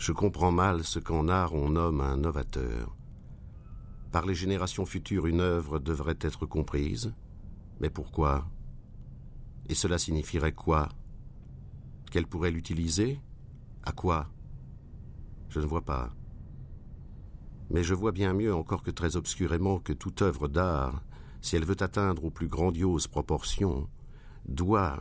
Je comprends mal ce qu'en art on nomme un novateur. Par les générations futures, une œuvre devrait être comprise. Mais pourquoi? Et cela signifierait quoi? Qu'elle pourrait l'utiliser? À quoi? Je ne vois pas. Mais je vois bien mieux, encore que très obscurément, que toute œuvre d'art, si elle veut atteindre aux plus grandioses proportions, doit,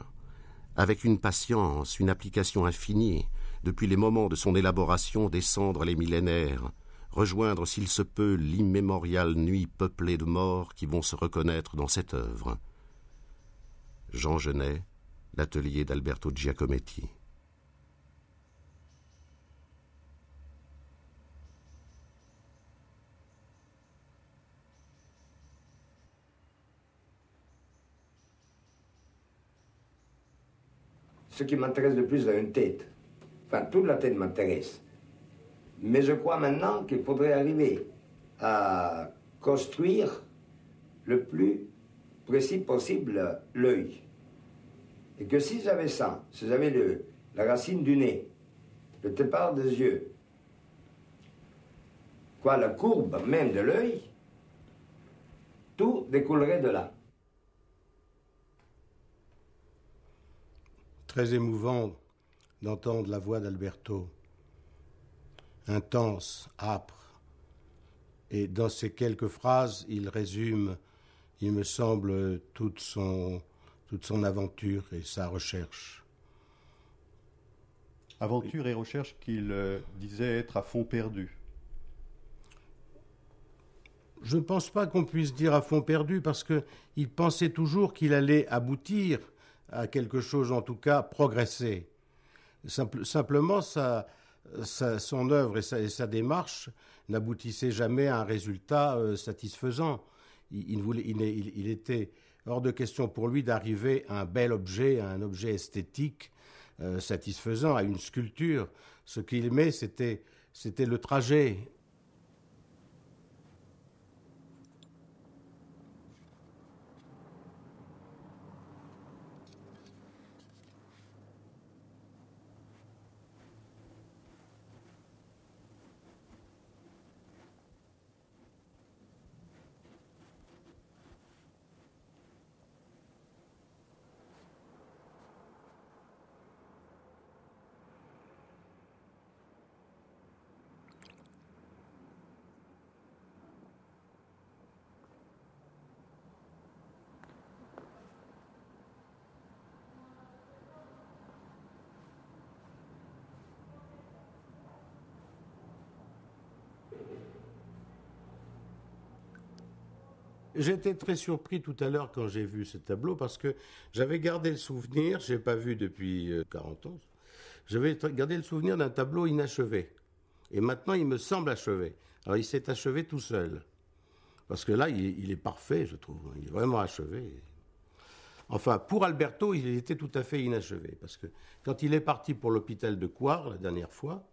avec une patience, une application infinie, depuis les moments de son élaboration, descendre les millénaires, rejoindre, s'il se peut, l'immémoriale nuit peuplée de morts qui vont se reconnaître dans cette œuvre. Jean Genet, l'atelier d'Alberto Giacometti. Ce qui m'intéresse le plus dans une tête, enfin toute la tête m'intéresse, mais je crois maintenant qu'il faudrait arriver à construire le plus précis possible l'œil. Et que si j'avais ça, si j'avais la racine du nez, le départ des yeux, quoi, la courbe même de l'œil, tout découlerait de là. Très émouvant d'entendre la voix d'Alberto, intense, âpre. Et dans ces quelques phrases, il résume, il me semble, toute son aventure et sa recherche. Aventure et recherche qu'il disait être à fond perdu. Je ne pense pas qu'on puisse dire à fond perdu, parce qu'il pensait toujours qu'il allait aboutir à quelque chose, en tout cas progresser. Simplement, son œuvre et sa démarche n'aboutissaient jamais à un résultat satisfaisant. Il était hors de question pour lui d'arriver à un bel objet, à un objet esthétique satisfaisant, à une sculpture. Ce qu'il aimait, c'était le trajet. J'étais très surpris tout à l'heure quand j'ai vu ce tableau, parce que j'avais gardé le souvenir, je n'ai pas vu depuis 40 ans, j'avais gardé le souvenir d'un tableau inachevé. Et maintenant, il me semble achevé. Alors, il s'est achevé tout seul. Parce que là, il est parfait, je trouve. Il est vraiment achevé. Enfin, pour Alberto, il était tout à fait inachevé. Parce que quand il est parti pour l'hôpital de Coire, la dernière fois,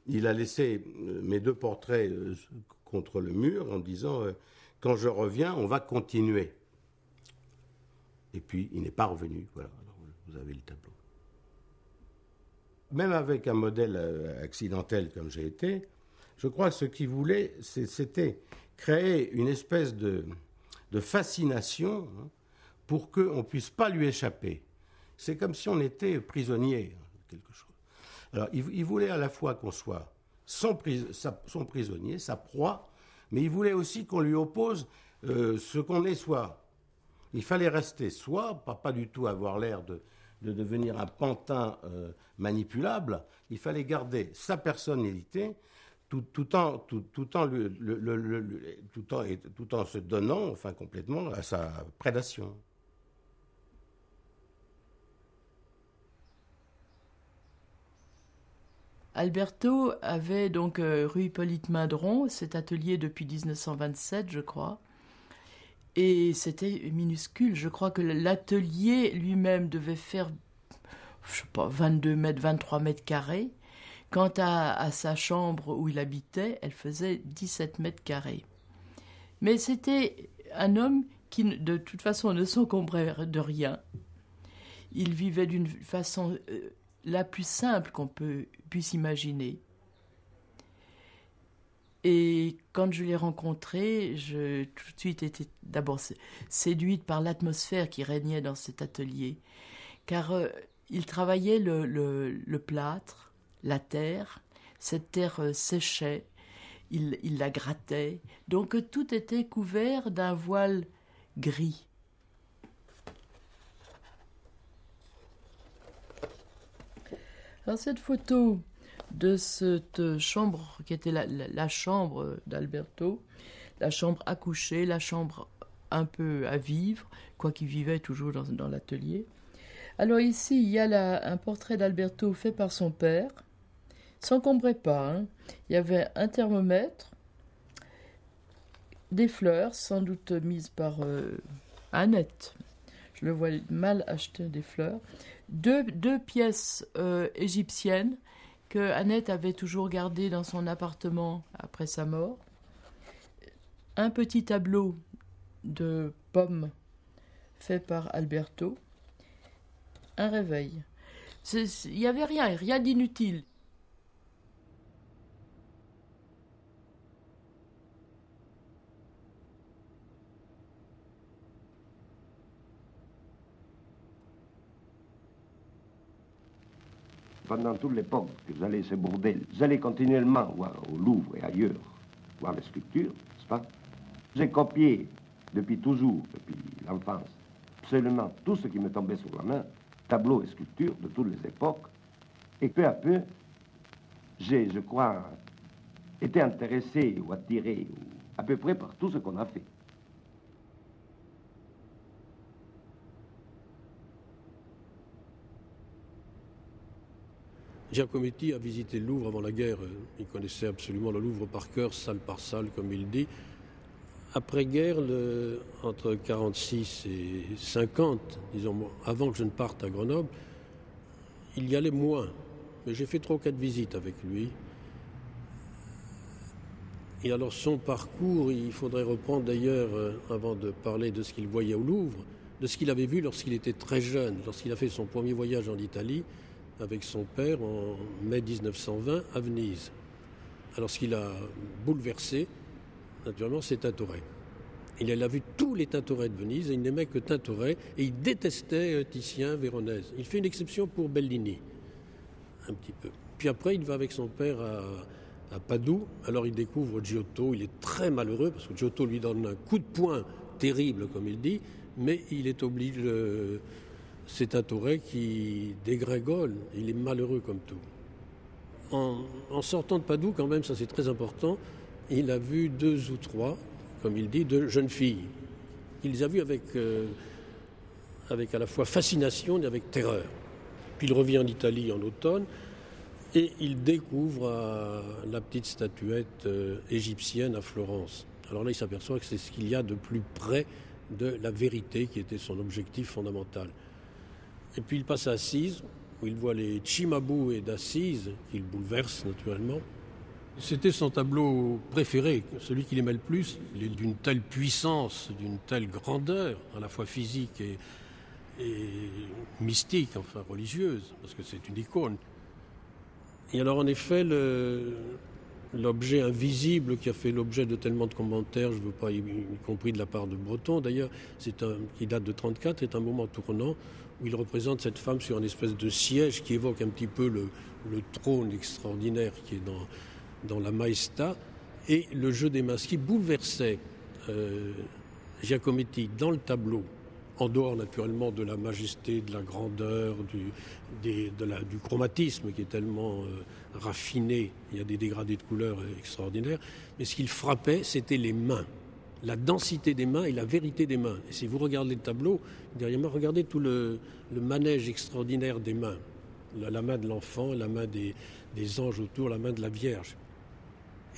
il a laissé mes deux portraits contre le mur en disant quand je reviens, on va continuer. Et puis, il n'est pas revenu. Voilà, alors, vous avez le tableau. Même avec un modèle accidentel comme j'ai été, je crois que ce qu'il voulait, c'était créer une espèce de fascination pour qu'on ne puisse pas lui échapper. C'est comme si on était prisonnier, quelque chose. Alors, il voulait à la fois qu'on soit son prisonnier, sa proie, mais il voulait aussi qu'on lui oppose ce qu'on est soi. Il fallait rester soi, pas du tout avoir l'air de devenir un pantin manipulable. Il fallait garder sa personnalité tout en se donnant, enfin complètement, à sa prédation. Alberto avait donc rue Hippolyte Mindron, cet atelier depuis 1927, je crois. Et c'était minuscule. Je crois que l'atelier lui-même devait faire, je sais pas, 22 mètres, 23 mètres carrés. Quant à sa chambre où il habitait, elle faisait 17 mètres carrés. Mais c'était un homme qui, de toute façon, ne s'encombrait de rien. Il vivait d'une façon la plus simple qu'on puisse imaginer. Et quand je l'ai rencontré, j'ai tout de suite été d'abord séduite par l'atmosphère qui régnait dans cet atelier. Car il travaillait le plâtre, la terre. Cette terre séchait, il la grattait. Donc tout était couvert d'un voile gris. Alors cette photo de cette chambre qui était la chambre d'Alberto, la chambre à coucher, la chambre un peu à vivre, quoiqu'il vivait toujours dans l'atelier. Alors ici, il y a un portrait d'Alberto fait par son père. Il ne s'encombrait pas, hein. Il y avait un thermomètre, des fleurs, sans doute mises par Annette. Je le vois mal acheter des fleurs. Deux pièces égyptiennes que Annette avait toujours gardées dans son appartement après sa mort. Un petit tableau de pommes fait par Alberto. Un réveil. Il n'y avait rien d'inutile. Pendant toute l'époque que j'allais à ce bordel, j'allais continuellement voir au Louvre et ailleurs, voir les sculptures, n'est-ce pas? J'ai copié depuis toujours, depuis l'enfance, absolument tout ce qui me tombait sur la main, tableaux et sculptures de toutes les époques. Et peu à peu, j'ai, je crois, été intéressé ou attiré à peu près par tout ce qu'on a fait. Giacometti a visité le Louvre avant la guerre. Il connaissait absolument le Louvre par cœur, salle par salle, comme il dit. Après-guerre, entre 46 et 50, disons, avant que je ne parte à Grenoble, il y allait moins. Mais j'ai fait 3 ou 4 visites avec lui. Et alors son parcours, il faudrait reprendre d'ailleurs, avant de parler de ce qu'il voyait au Louvre, de ce qu'il avait vu lorsqu'il était très jeune, lorsqu'il a fait son premier voyage en Italie, avec son père en mai 1920 à Venise. Alors ce qu'il a bouleversé, naturellement, c'est Tintoret. Il a vu tous les Tintorets de Venise et il n'aimait que Tintoret et il détestait Titien, Véronèse. Il fait une exception pour Bellini, un petit peu. Puis après, il va avec son père à Padoue. Alors il découvre Giotto, il est très malheureux parce que Giotto lui donne un coup de poing terrible, comme il dit, mais il est obligé... C'est Tintoret qui dégrégole, il est malheureux comme tout. En sortant de Padoue, quand même, ça c'est très important, il a vu 2 ou 3, comme il dit, de jeunes filles. Il les a vues avec à la fois fascination et avec terreur. Puis il revient en Italie en automne et il découvre la petite statuette égyptienne à Florence. Alors là, il s'aperçoit que c'est ce qu'il y a de plus près de la vérité qui était son objectif fondamental. Et puis il passe à Assise, où il voit les Cimabue d'Assise, qu'il bouleverse naturellement. C'était son tableau préféré, celui qu'il aimait le plus. Il est d'une telle puissance, d'une telle grandeur, à la fois physique et mystique, enfin religieuse, parce que c'est une icône. Et alors en effet, l'objet invisible qui a fait l'objet de tellement de commentaires, je ne veux pas, y compris de la part de Breton d'ailleurs, qui date de 1934, est un moment tournant où il représente cette femme sur une espèce de siège qui évoque un petit peu le trône extraordinaire qui est dans la Maestà, et le jeu des mains, ce qui bouleversait Giacometti dans le tableau, en dehors naturellement de la majesté, de la grandeur, du chromatisme qui est tellement raffiné, il y a des dégradés de couleurs extraordinaires, mais ce qu'il frappait, c'était les mains, la densité des mains et la vérité des mains. Et si vous regardez le tableau, derrière moi, regardez tout le manège extraordinaire des mains, la main de l'enfant, la main des anges autour, la main de la Vierge.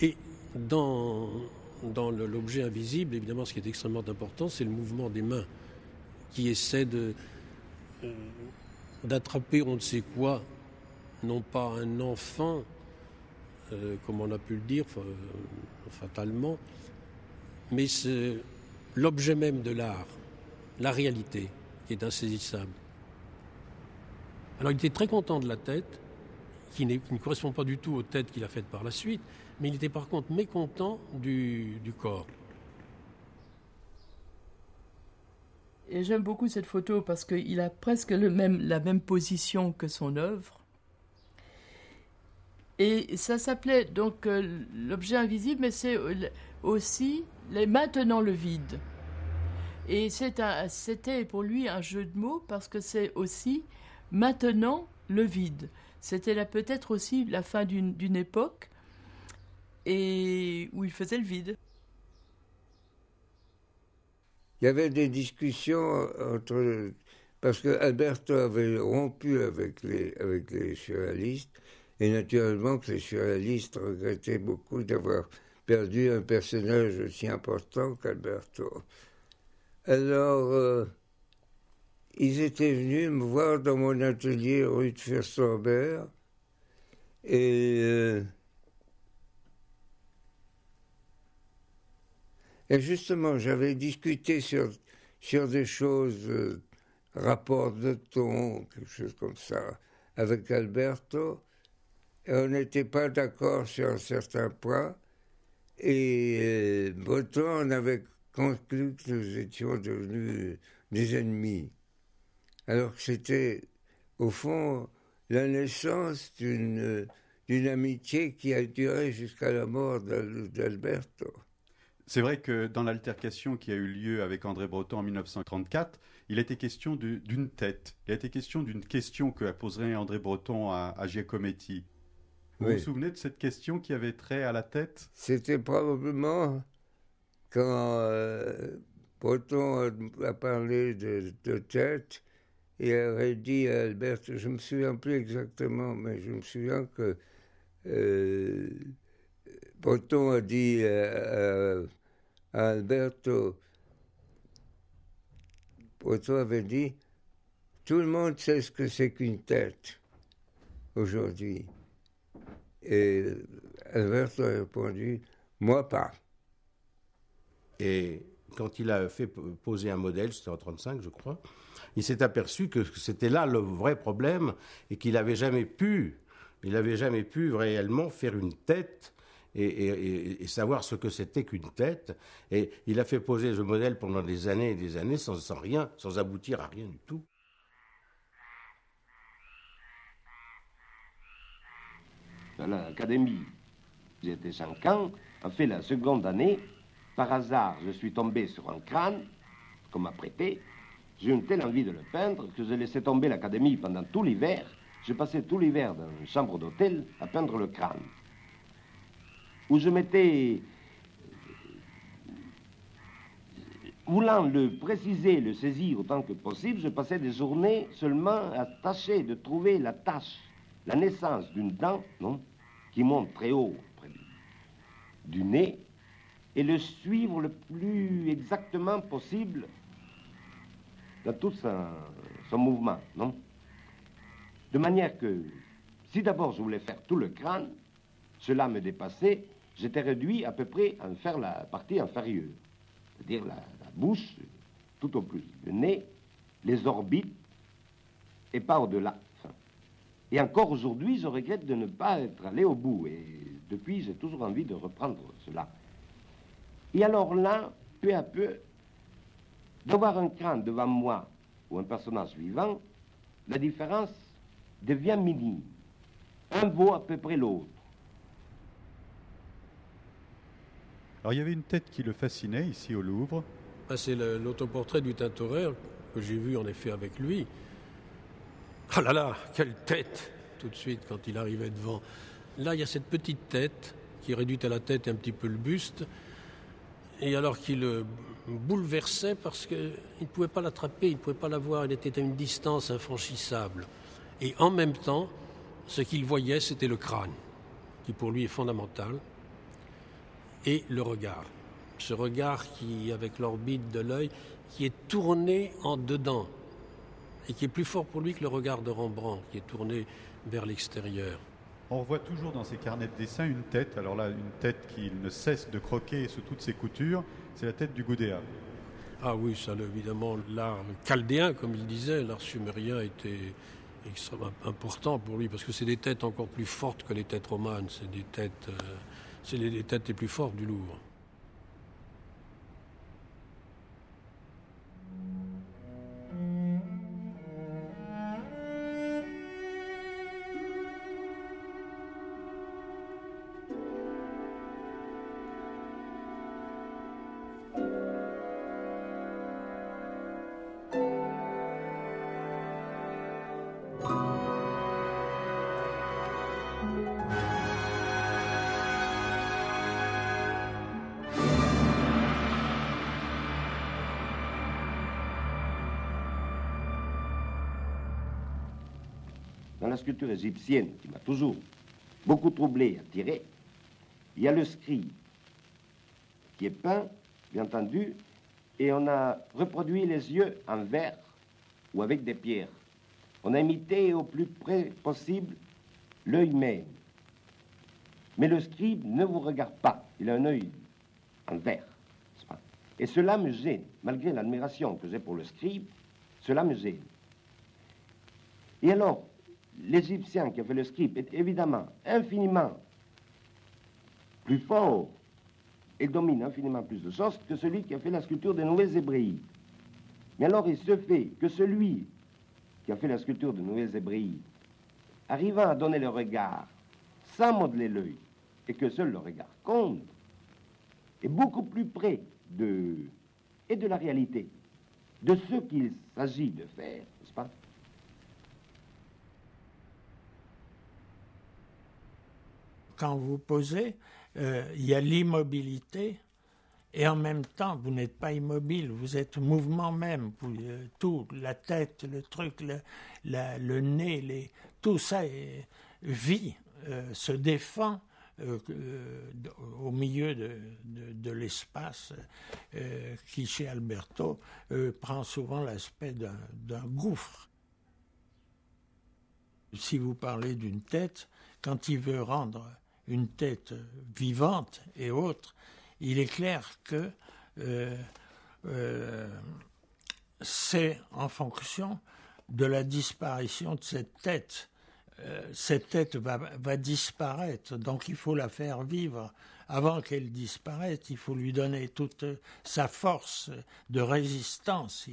Et dans l'objet invisible, évidemment, ce qui est extrêmement important, c'est le mouvement des mains qui essaie d'attraper on ne sait quoi, non pas un enfant, comme on a pu le dire fatalement, mais c'est l'objet même de l'art, la réalité, qui est insaisissable. Alors il était très content de la tête, qui ne correspond pas du tout aux têtes qu'il a faites par la suite, mais il était par contre mécontent du corps. Et j'aime beaucoup cette photo parce qu'il a presque la même position que son œuvre. Et ça s'appelait donc l'objet invisible, mais c'est aussi maintenant le vide. Et c'était pour lui un jeu de mots parce que c'est aussi maintenant le vide. C'était là peut-être aussi la fin d'une époque et où il faisait le vide. Il y avait des discussions parce que Alberto avait rompu avec les surréalistes, et naturellement que les surréalistes regrettaient beaucoup d'avoir perdu un personnage aussi important qu'Alberto. Alors, ils étaient venus me voir dans mon atelier rue de Fürstenberg, et justement, j'avais discuté sur des choses, rapport de ton, quelque chose comme ça, avec Alberto, et on n'était pas d'accord sur un certain point, et Breton, on avait conclu que nous étions devenus des ennemis. Alors que c'était, au fond, la naissance d'une amitié qui a duré jusqu'à la mort d'Alberto. C'est vrai que dans l'altercation qui a eu lieu avec André Breton en 1934, il était question d'une tête. Il a été question d'une question que poserait André Breton à Giacometti. Vous vous souvenez de cette question qui avait trait à la tête? C'était probablement quand Breton a parlé de tête et aurait dit à Alberto, je ne me souviens plus exactement, mais je me souviens que Breton a dit à Alberto, Breton avait dit, tout le monde sait ce que c'est qu'une tête aujourd'hui. Et Alberto a répondu, moi pas. Et quand il a fait poser un modèle, c'était en 1935 je crois, il s'est aperçu que c'était là le vrai problème et qu'il n'avait jamais pu réellement faire une tête et savoir ce que c'était qu'une tête. Et il a fait poser ce modèle pendant des années et des années sans rien, sans aboutir à rien du tout. À l'académie, j'étais 5 ans, a fait la seconde année. Par hasard, je suis tombé sur un crâne qu'on m'a prêté. J'ai eu une telle envie de le peindre que je laissais tomber l'académie pendant tout l'hiver. J'ai passé tout l'hiver dans une chambre d'hôtel à peindre le crâne. Où je m'étais... Voulant le préciser, le saisir autant que possible, je passais des journées seulement à tâcher de trouver la tache, la naissance d'une dent, non, qui monte très haut près du nez, et le suivre le plus exactement possible dans tout son mouvement, non? De manière que, si d'abord je voulais faire tout le crâne, cela me dépassait, j'étais réduit à peu près à faire la partie inférieure, c'est-à-dire la bouche, tout au plus, le nez, les orbites, et pas au-delà. Et encore aujourd'hui, je regrette de ne pas être allé au bout, et depuis, j'ai toujours envie de reprendre cela. Et alors là, peu à peu, d'avoir un crâne devant moi ou un personnage vivant, la différence devient minime. Un vaut à peu près l'autre. Alors il y avait une tête qui le fascinait ici au Louvre. C'est l'autoportrait du Tintoret que j'ai vu en effet avec lui. Ah là là, quelle tête! Tout de suite quand il arrivait devant. Là, il y a cette petite tête qui est réduite à la tête et un petit peu le buste. Et alors qu'il le bouleversait parce qu'il ne pouvait pas l'attraper, il ne pouvait pas la voir, il était à une distance infranchissable. Et en même temps, ce qu'il voyait, c'était le crâne, qui pour lui est fondamental, et le regard. Ce regard qui, avec l'orbite de l'œil, qui est tourné en dedans, et qui est plus fort pour lui que le regard de Rembrandt, qui est tourné vers l'extérieur. On revoit toujours dans ses carnets de dessin une tête, alors là, une tête qu'il ne cesse de croquer sous toutes ses coutures, c'est la tête du Gudea. Ah oui, ça, évidemment, l'art chaldéen, comme il disait, l'art sumérien était extrêmement important pour lui, parce que c'est des têtes encore plus fortes que les têtes romanes. C'est des têtes, c'est les têtes les plus fortes du Louvre. Dans la sculpture égyptienne, qui m'a toujours beaucoup troublé et attiré, il y a le scribe qui est peint, bien entendu, et on a reproduit les yeux en verre ou avec des pierres. On a imité au plus près possible l'œil même. Mais le scribe ne vous regarde pas, il a un œil en verre. n'est-ce pas? Et cela me gêne, malgré l'admiration que j'ai pour le scribe, cela me gêne. Et alors, l'Égyptien qui a fait le scribe est évidemment infiniment plus fort et domine infiniment plus de choses que celui qui a fait la sculpture des Nouvelles Hébréides. Mais alors il se fait que celui qui a fait la sculpture des Nouvelles Hébréides, arrivant à donner le regard sans modeler l'œil, et que seul le regard compte, est beaucoup plus près de la réalité, de ce qu'il s'agit de faire, n'est-ce pas? Quand vous posez, il y a l'immobilité et en même temps, vous n'êtes pas immobile, vous êtes mouvement même. Tout, la tête, le truc, le nez, tout ça vit, se défend au milieu de l'espace qui, chez Alberto, prend souvent l'aspect d'un gouffre. Si vous parlez d'une tête, quand il veut rendre une tête vivante et autre, il est clair que c'est en fonction de la disparition de cette tête. Cette tête va disparaître, donc il faut la faire vivre. Avant qu'elle disparaisse, il faut lui donner toute sa force de résistance.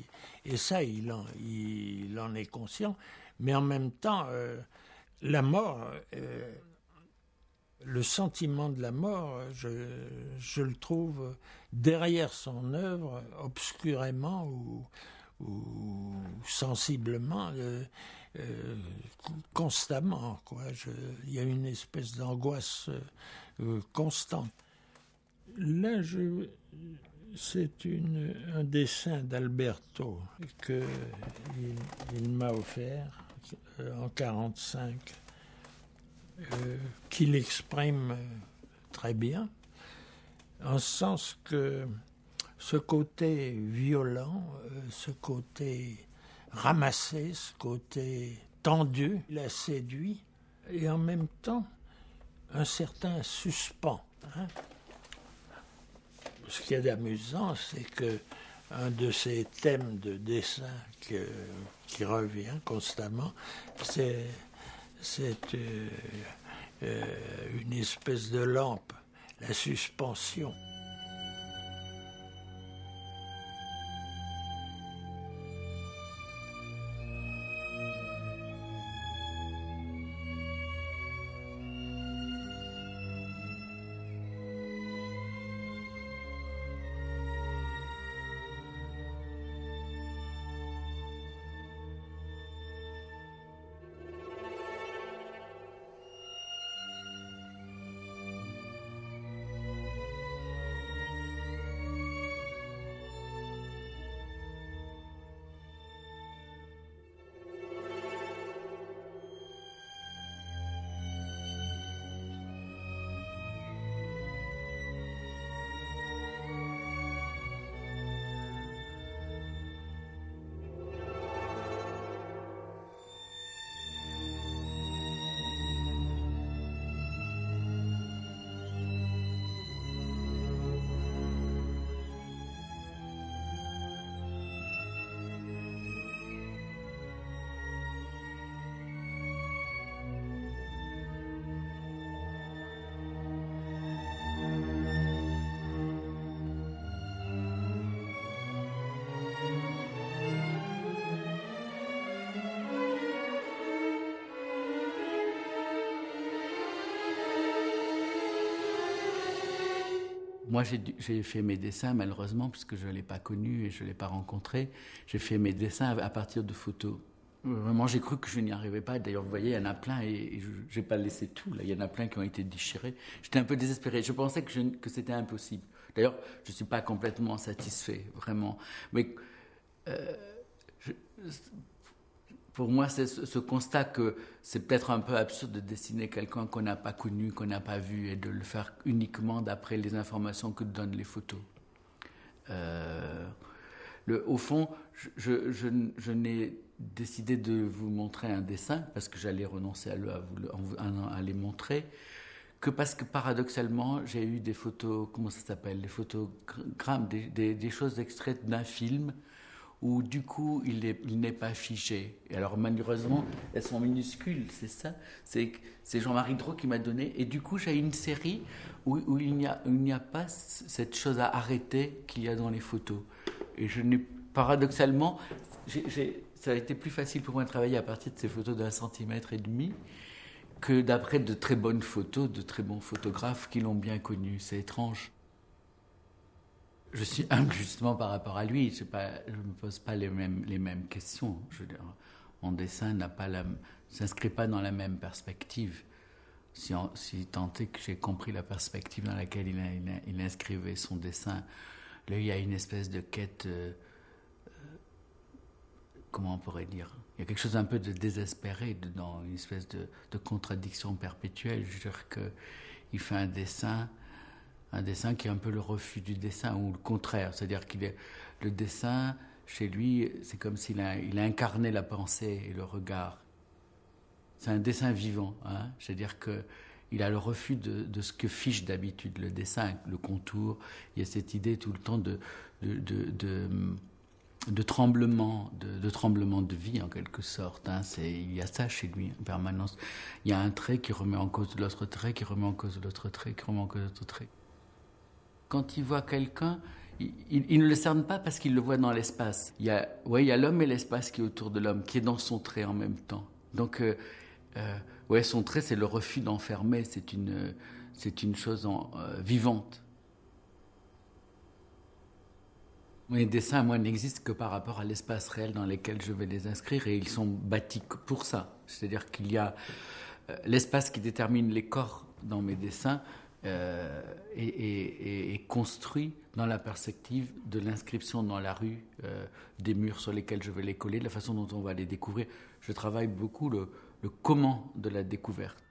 Et ça, il en est conscient. Mais en même temps, la mort... le sentiment de la mort, je le trouve derrière son œuvre, obscurément ou sensiblement, constamment, quoi. Il y a une espèce d'angoisse constante. Là, c'est un dessin d'Alberto qu'il m'a offert en 1945. Qu'il exprime très bien, en ce sens que ce côté violent, ce côté ramassé, ce côté tendu, l'a séduit, et en même temps un certain suspens. Ce qu'il y a d'amusant, c'est que un de ces thèmes de dessin qui revient constamment, c'est une espèce de lampe, la suspension. moi, j'ai fait mes dessins, malheureusement, puisque je ne l'ai pas connu et je ne l'ai pas rencontré. J'ai fait mes dessins à partir de photos. Vraiment, j'ai cru que je n'y arrivais pas. D'ailleurs, vous voyez, il y en a plein et je n'ai pas laissé tout. Là. Il y en a plein qui ont été déchirés. J'étais un peu désespéré. Je pensais que c'était impossible. D'ailleurs, je ne suis pas complètement satisfait, vraiment. Mais pour moi, c'est ce constat que c'est peut-être un peu absurde de dessiner quelqu'un qu'on n'a pas connu, qu'on n'a pas vu, et de le faire uniquement d'après les informations que donnent les photos. Au fond, je n'ai décidé de vous montrer un dessin, parce que j'allais renoncer à les montrer, que parce que paradoxalement, j'ai eu des photos, comment ça s'appelle, des photogrammes, des choses extraites d'un film, où du coup il n'est pas figé. Et alors malheureusement, elles sont minuscules, c'est ça. C'est Jean-Marie Drault qui m'a donné. Et du coup, j'ai une série où il n'y a pas cette chose à arrêter qu'il y a dans les photos. Et paradoxalement, ça a été plus facile pour moi de travailler à partir de ces photos d'1,5 centimètre que d'après de très bonnes photos, de très bons photographes qui l'ont bien connu. C'est étrange. Je suis humble justement par rapport à lui. Je ne me pose pas les mêmes questions. Je veux dire, mon dessin ne s'inscrit pas dans la même perspective. Si tant est que j'ai compris la perspective dans laquelle il inscrivait son dessin, là il y a une espèce de quête, comment on pourrait dire, il y a quelque chose un peu de désespéré dedans, une espèce de contradiction perpétuelle. Je veux dire qu'il fait un dessin qui est un peu le refus du dessin, ou le contraire. C'est-à-dire le dessin, chez lui, c'est comme s'il a incarné la pensée et le regard. C'est un dessin vivant. Hein. C'est-à-dire qu'il a le refus de ce que fiche d'habitude le dessin, le contour. Il y a cette idée tout le temps de tremblement, de tremblement de vie, en quelque sorte. Hein. Il y a ça chez lui, en permanence. Il y a un trait qui remet en cause l'autre trait, qui remet en cause l'autre trait, qui remet en cause l'autre trait. Quand il voit quelqu'un, il ne le cerne pas parce qu'il le voit dans l'espace. Il y a l'homme et l'espace qui est autour de l'homme, qui est dans son trait en même temps. Donc, son trait, c'est le refus d'enfermer, c'est une chose vivante. Mes dessins, moi, n'existent que par rapport à l'espace réel dans lequel je vais les inscrire, et ils sont bâtis pour ça. C'est-à-dire qu'il y a l'espace qui détermine les corps dans mes dessins, est construit dans la perspective de l'inscription dans la rue des murs sur lesquels je vais les coller, de la façon dont on va les découvrir. Je travaille beaucoup le comment de la découverte.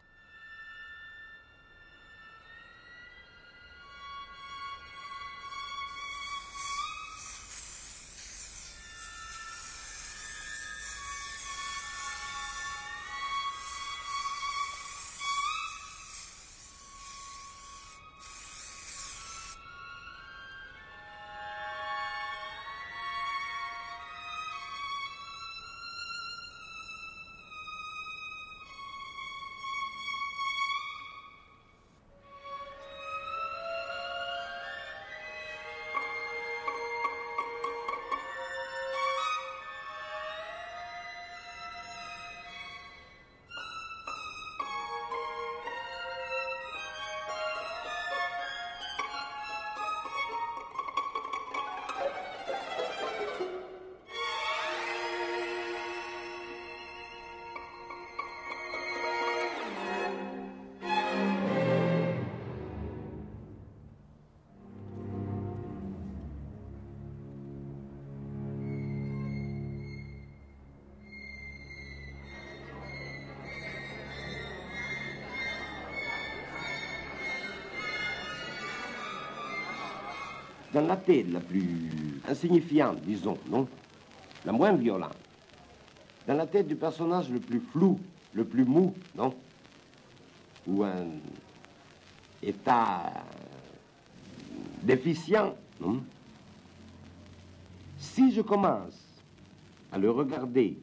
Dans la tête la plus insignifiante, disons, non, la moins violente, dans la tête du personnage le plus flou, le plus mou, non, ou un état déficient, non, si je commence à le regarder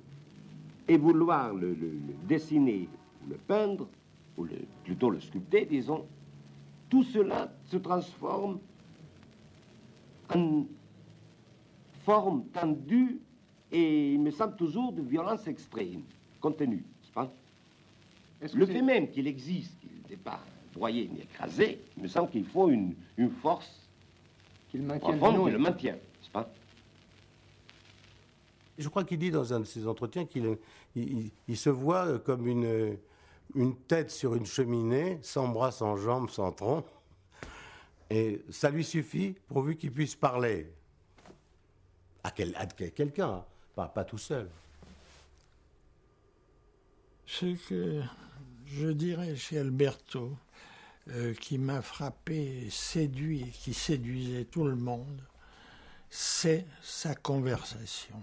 et vouloir le dessiner, le peindre, ou plutôt le sculpter, disons, tout cela se transforme en forme tendue et, il me semble, toujours de violence extrême, contenue, n'est-ce pas? Le fait même qu'il existe, qu'il n'est pas broyé ni écrasé, il me semble qu'il faut une force Qu'il maintienne En fond, il le maintient, n'est-ce pas? Je crois qu'il dit dans un de ses entretiens qu'il se voit comme une tête sur une cheminée, sans bras, sans jambes, sans tronc. Et ça lui suffit pourvu qu'il puisse parler à quelqu'un, hein, pas tout seul. Ce que je dirais chez Alberto, qui m'a frappé, séduit, qui séduisait tout le monde, c'est sa conversation.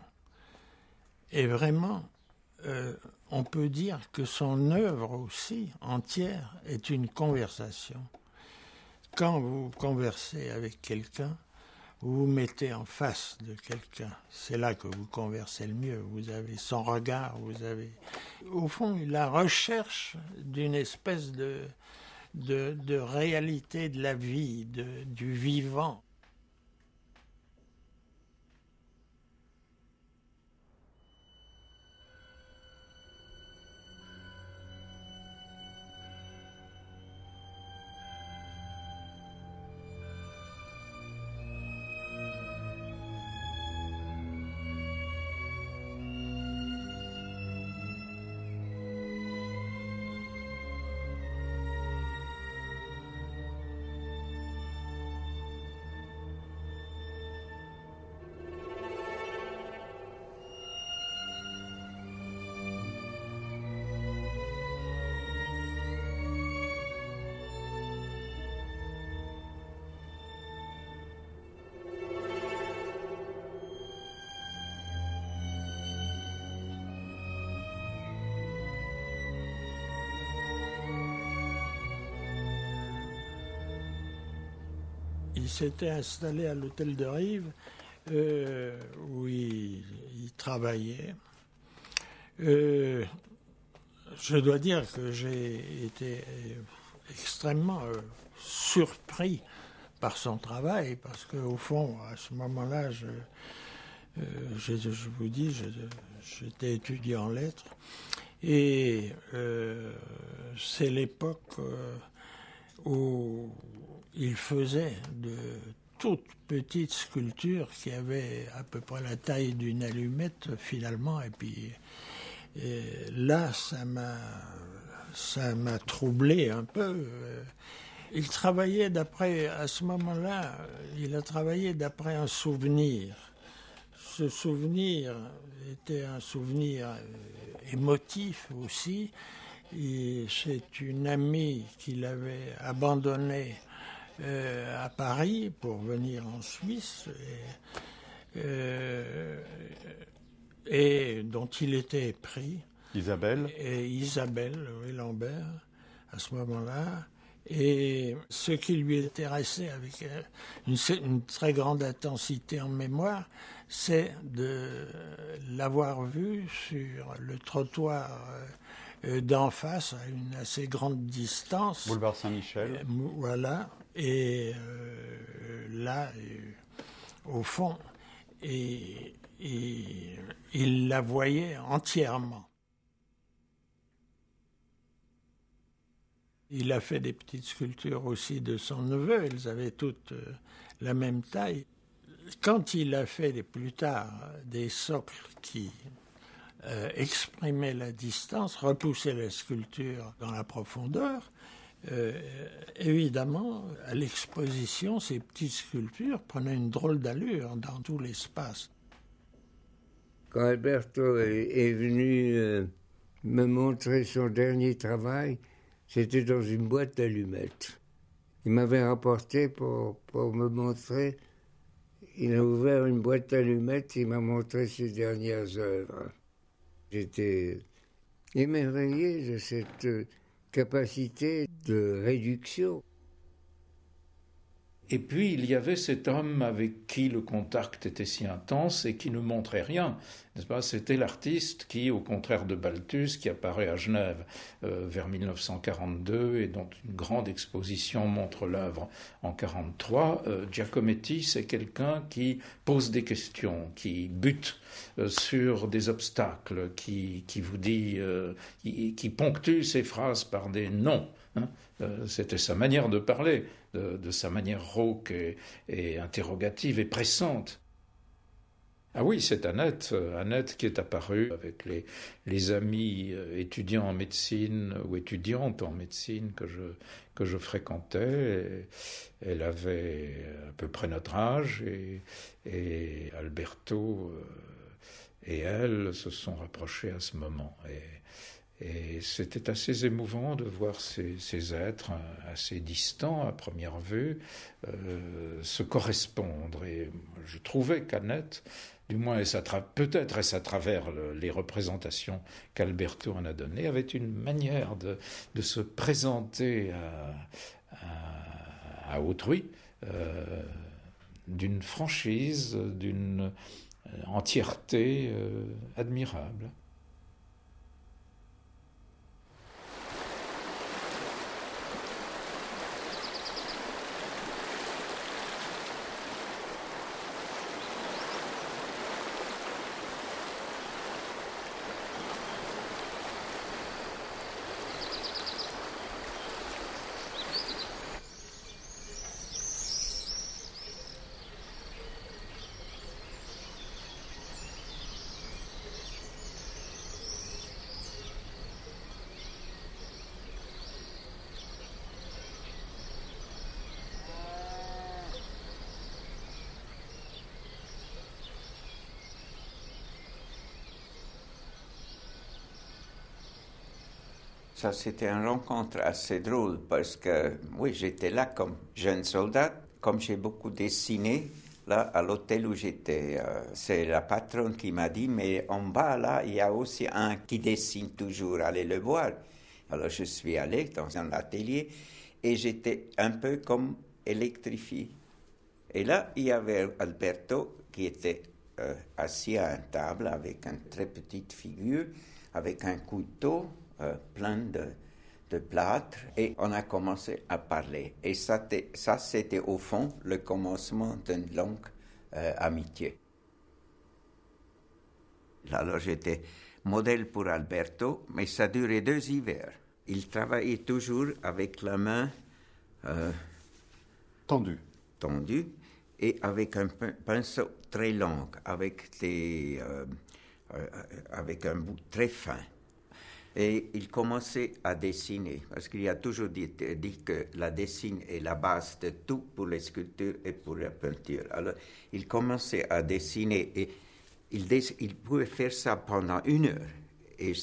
Et vraiment, on peut dire que son œuvre aussi, entière, est une conversation. Quand vous conversez avec quelqu'un, vous vous mettez en face de quelqu'un. C'est là que vous conversez le mieux. Vous avez son regard, vous avez... Au fond, la recherche d'une espèce de réalité de la vie, du vivant. Il s'était installé à l'hôtel de Rives, où il travaillait. Je dois dire que j'ai été extrêmement surpris par son travail, parce qu'au fond, à ce moment-là, je vous dis, j'étais étudiant en lettres, et c'est l'époque où il faisait de toutes petites sculptures qui avaient à peu près la taille d'une allumette finalement, et puis là ça m'a troublé un peu. Il travaillait à ce moment-là, il a travaillé d'après un souvenir. Ce souvenir était un souvenir émotif aussi. C'est une amie qu'il avait abandonnée à Paris pour venir en Suisse et dont il était épris. Isabelle. Et Isabelle, oui, Lambert, à ce moment-là. Et ce qui lui intéressait avec une très grande intensité en mémoire, c'est de l'avoir vue sur le trottoir d'en face, à une assez grande distance. Boulevard Saint-Michel. Voilà. Et là, au fond, et il la voyait entièrement. Il a fait des petites sculptures aussi de son neveu, elles avaient toutes la même taille. Quand il a fait plus tard des socles qui exprimaient la distance, repoussaient la sculpture dans la profondeur, évidemment, à l'exposition, ces petites sculptures prenaient une drôle d'allure dans tout l'espace. Quand Alberto est venu me montrer son dernier travail, c'était dans une boîte d'allumettes. Il m'avait rapporté pour me montrer. Il a ouvert une boîte d'allumettes, il m'a montré ses dernières œuvres. J'étais émerveillé de cette capacité de réduction. Et puis il y avait cet homme avec qui le contact était si intense et qui ne montrait rien, n'est-ce pas? C'était l'artiste qui, au contraire de Balthus, qui apparaît à Genève vers 1942 et dont une grande exposition montre l'œuvre en 1943, Giacometti, c'est quelqu'un qui pose des questions, qui bute sur des obstacles, qui vous dit, qui ponctue ses phrases par des non. hein. C'était sa manière de parler, de sa manière rauque et interrogative et pressante. Ah oui, c'est Annette qui est apparue avec les amis étudiants en médecine ou étudiantes en médecine que je fréquentais. Elle avait à peu près notre âge et Alberto et elle se sont rapprochés à ce moment. Et c'était assez émouvant de voir ces êtres assez distants à première vue se correspondre. Et je trouvais qu'Annette, du moins peut-être est-ce à travers les représentations qu'Alberto en a données, avait une manière de se présenter à autrui d'une franchise, d'une entièreté admirable. Ça, c'était une rencontre assez drôle parce que, oui, j'étais là comme jeune soldat, comme j'ai beaucoup dessiné, là, à l'hôtel où j'étais. C'est la patronne qui m'a dit, mais en bas, là, il y a aussi un qui dessine toujours, allez le voir. Alors, je suis allé dans un atelier et j'étais un peu comme électrifié. Et là, il y avait Alberto qui était assis à une table avec une très petite figure, avec un couteau, plein de plâtre, et on a commencé à parler. Et ça, c'était au fond le commencement d'une longue amitié. Alors j'étais modèle pour Alberto, mais ça durait 2 hivers. Il travaillait toujours avec la main tendue et avec un pinceau très long, avec un bout très fin. Et il commençait à dessiner, parce qu'il a toujours dit que la dessin est la base de tout pour les sculptures et pour la peinture. Alors, il commençait à dessiner et il pouvait faire ça pendant 1 heure. Et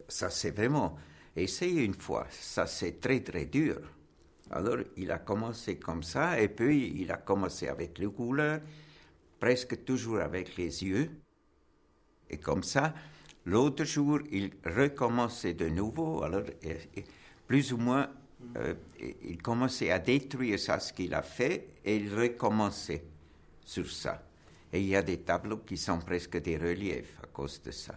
ça, c'est vraiment essayé une fois. Ça, c'est très, très dur. Alors, il a commencé comme ça, et puis il a commencé avec les couleurs, presque toujours avec les yeux. Et comme ça, l'autre jour, il recommençait de nouveau, alors plus ou moins, il commençait à détruire ça, ce qu'il a fait, et il recommençait sur ça. Et il y a des tableaux qui sont presque des reliefs à cause de ça.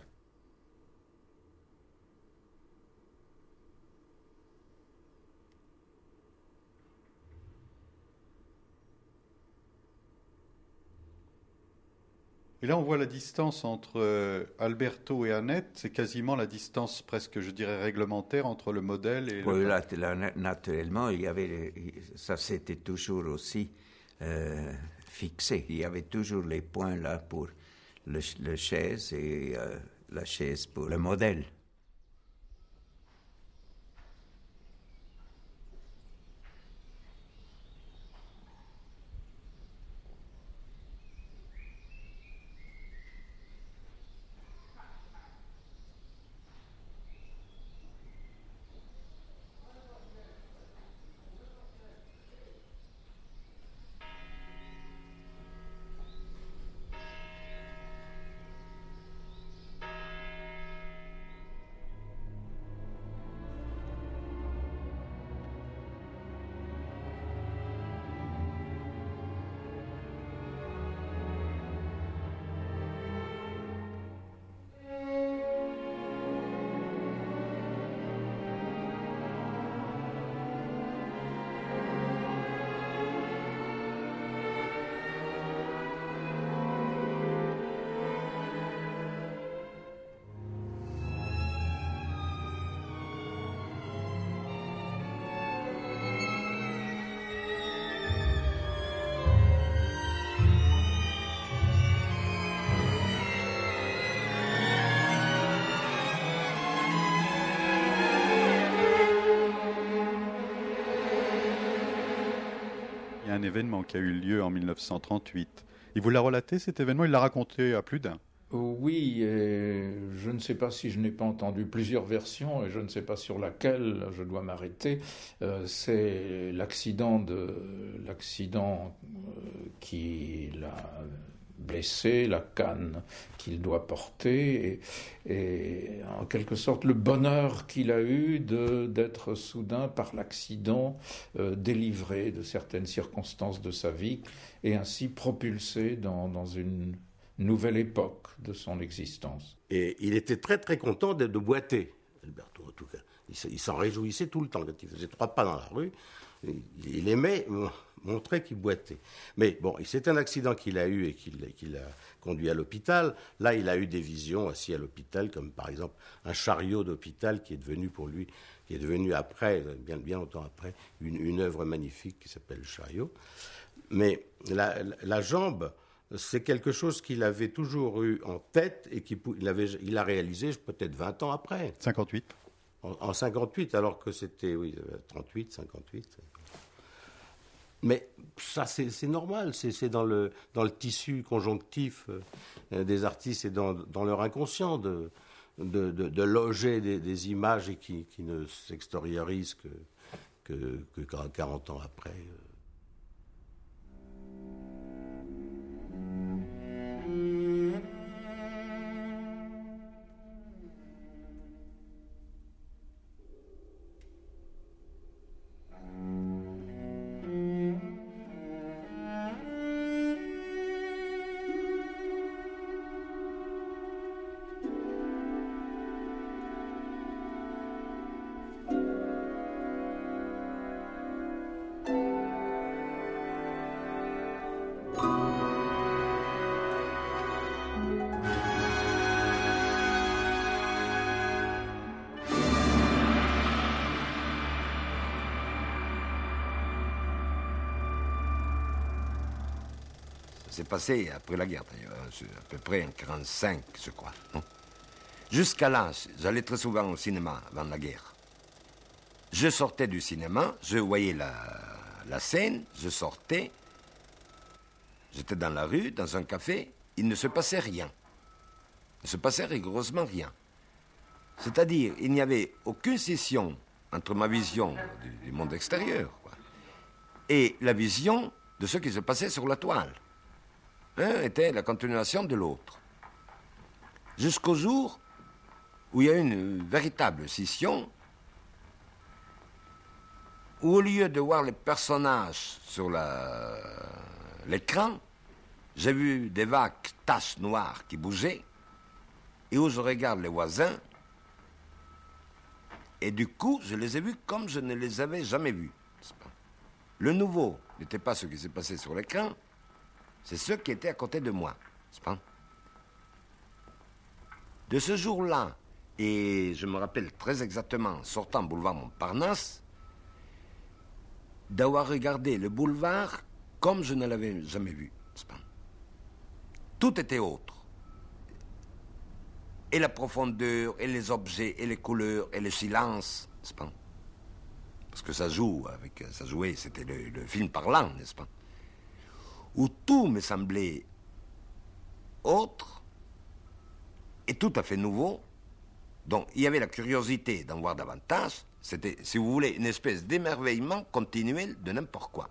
Et là, on voit la distance entre Alberto et Annette. C'est quasiment la distance presque, je dirais, réglementaire entre le modèle et oui, là, naturellement, ça c'était toujours aussi fixé. Il y avait toujours les points là pour le chaise et la chaise pour le modèle. un événement qui a eu lieu en 1938. Il vous l'a relaté, cet événement? Il l'a raconté à plus d'un. Oui, et je ne sais pas si je n'ai pas entendu plusieurs versions et je ne sais pas sur laquelle je dois m'arrêter. C'est l'accident qui l'a blessé, la canne qu'il doit porter et en quelque sorte le bonheur qu'il a eu d'être soudain par l'accident délivré de certaines circonstances de sa vie et ainsi propulsé dans une nouvelle époque de son existence. Et il était très très content de boiter, Alberto, en tout cas. Il s'en réjouissait tout le temps. Quand il faisait 3 pas dans la rue, il aimait montrer qu'il boitait. Mais bon, c'est un accident qu'il a eu et qui l'a conduit à l'hôpital. Là, il a eu des visions assis à l'hôpital, comme par exemple un chariot d'hôpital qui est devenu pour lui, qui est devenu après, bien longtemps après, une œuvre magnifique qui s'appelle le chariot. Mais la jambe, c'est quelque chose qu'il avait toujours eu en tête et qu'il a réalisé peut-être 20 ans après. 58. En 58, alors que c'était, 38, 58. Mais ça, c'est normal, c'est dans le tissu conjonctif des artistes et dans leur inconscient de loger des images et qui ne s'extériorisent que 40 ans après. C'est passé après la guerre, d'ailleurs, c'est à peu près en 1945, je crois. Jusqu'à là, j'allais très souvent au cinéma avant la guerre. Je sortais du cinéma, je voyais la scène, je sortais, j'étais dans la rue, dans un café, il ne se passait rien. Il ne se passait rigoureusement rien. C'est-à-dire, il n'y avait aucune scission entre ma vision du monde extérieur et la vision de ce qui se passait sur la toile. L'un était la continuation de l'autre. Jusqu'au jour où il y a eu une véritable scission, où au lieu de voir les personnages sur l'écran, j'ai vu des vagues taches noires qui bougeaient, et où je regarde les voisins, et du coup, je les ai vus comme je ne les avais jamais vus. Le nouveau n'était pas ce qui s'est passé sur l'écran, c'est ceux qui étaient à côté de moi, n'est-ce pas? De ce jour-là, et je me rappelle très exactement, sortant boulevard Montparnasse, d'avoir regardé le boulevard comme je ne l'avais jamais vu, n'est-ce pas? Tout était autre. Et la profondeur, et les objets, et les couleurs, et le silence, n'est-ce pas? Parce que ça jouait, c'était le film parlant, n'est-ce pas? Où tout me semblait autre et tout à fait nouveau. Donc, il y avait la curiosité d'en voir davantage. C'était, si vous voulez, une espèce d'émerveillement continuel de n'importe quoi.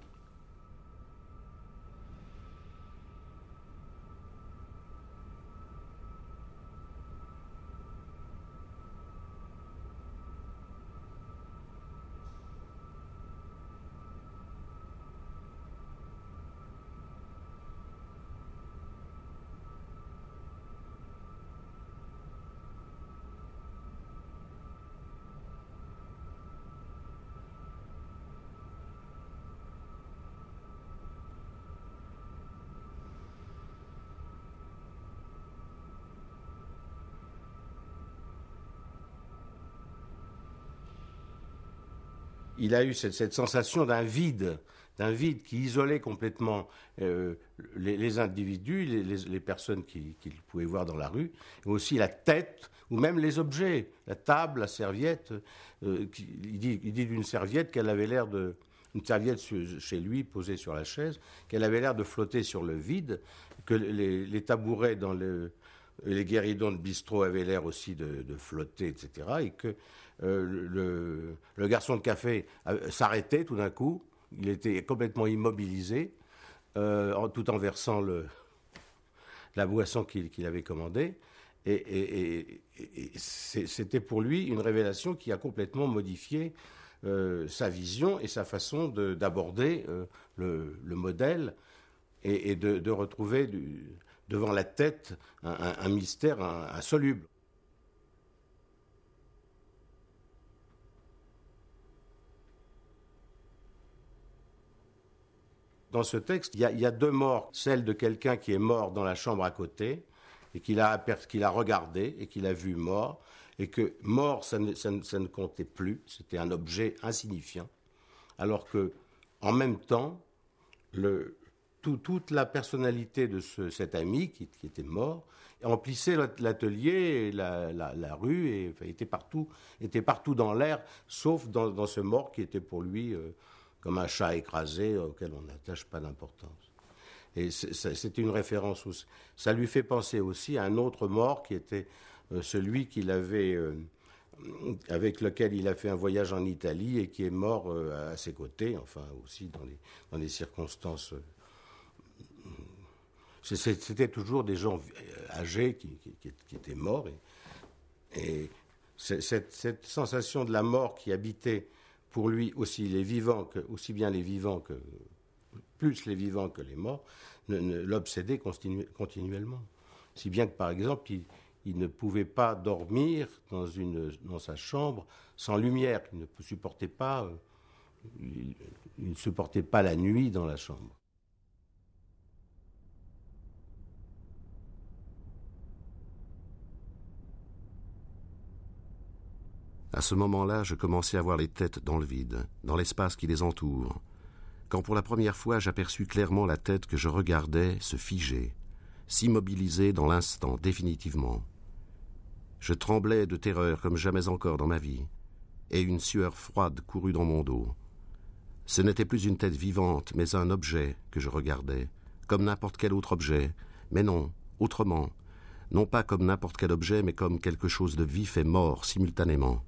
Il a eu cette sensation d'un vide qui isolait complètement les individus, les personnes qu'il pouvait voir dans la rue, et aussi la tête, ou même les objets, la table, la serviette. Il dit d'une serviette qu'elle avait l'air une serviette chez lui posée sur la chaise, qu'elle avait l'air de flotter sur le vide, que les tabourets dans les guéridons de bistrot avaient l'air aussi de flotter, etc. Et que le garçon de café s'arrêtait tout d'un coup, il était complètement immobilisé, tout en versant la boisson qu'il avait commandée. Et c'était pour lui une révélation qui a complètement modifié sa vision et sa façon d'aborder le modèle et de retrouver devant la tête un mystère insoluble. Dans ce texte, il y a deux morts. Celle de quelqu'un qui est mort dans la chambre à côté et qu'il a regardé et qu'il a vu mort, et que mort, ça ne comptait plus, c'était un objet insignifiant, alors que, en même temps, toute la personnalité de cet ami qui était mort emplissait l'atelier, la rue, et était partout dans l'air, sauf dans ce mort qui était pour lui comme un chat écrasé auquel on n'attache pas d'importance. Et c'était une référence aussi. Ça lui fait penser aussi à un autre mort qui était celui qu'il avait, avec lequel il a fait un voyage en Italie et qui est mort à ses côtés, enfin aussi dans des circonstances. C'était toujours des gens âgés qui étaient morts. Et cette sensation de la mort qui habitait pour lui aussi bien les vivants que plus les vivants que les morts, l'obsédait continuellement. Si bien que, par exemple, il ne pouvait pas dormir dans sa chambre sans lumière. Il ne supportait pas la nuit dans la chambre. À ce moment-là, je commençais à voir les têtes dans le vide, dans l'espace qui les entoure, quand pour la première fois j'aperçus clairement la tête que je regardais se figer, s'immobiliser dans l'instant définitivement. Je tremblais de terreur comme jamais encore dans ma vie, et une sueur froide courut dans mon dos. Ce n'était plus une tête vivante, mais un objet que je regardais, comme n'importe quel autre objet, mais non, autrement, non pas comme n'importe quel objet, mais comme quelque chose de vif et mort simultanément.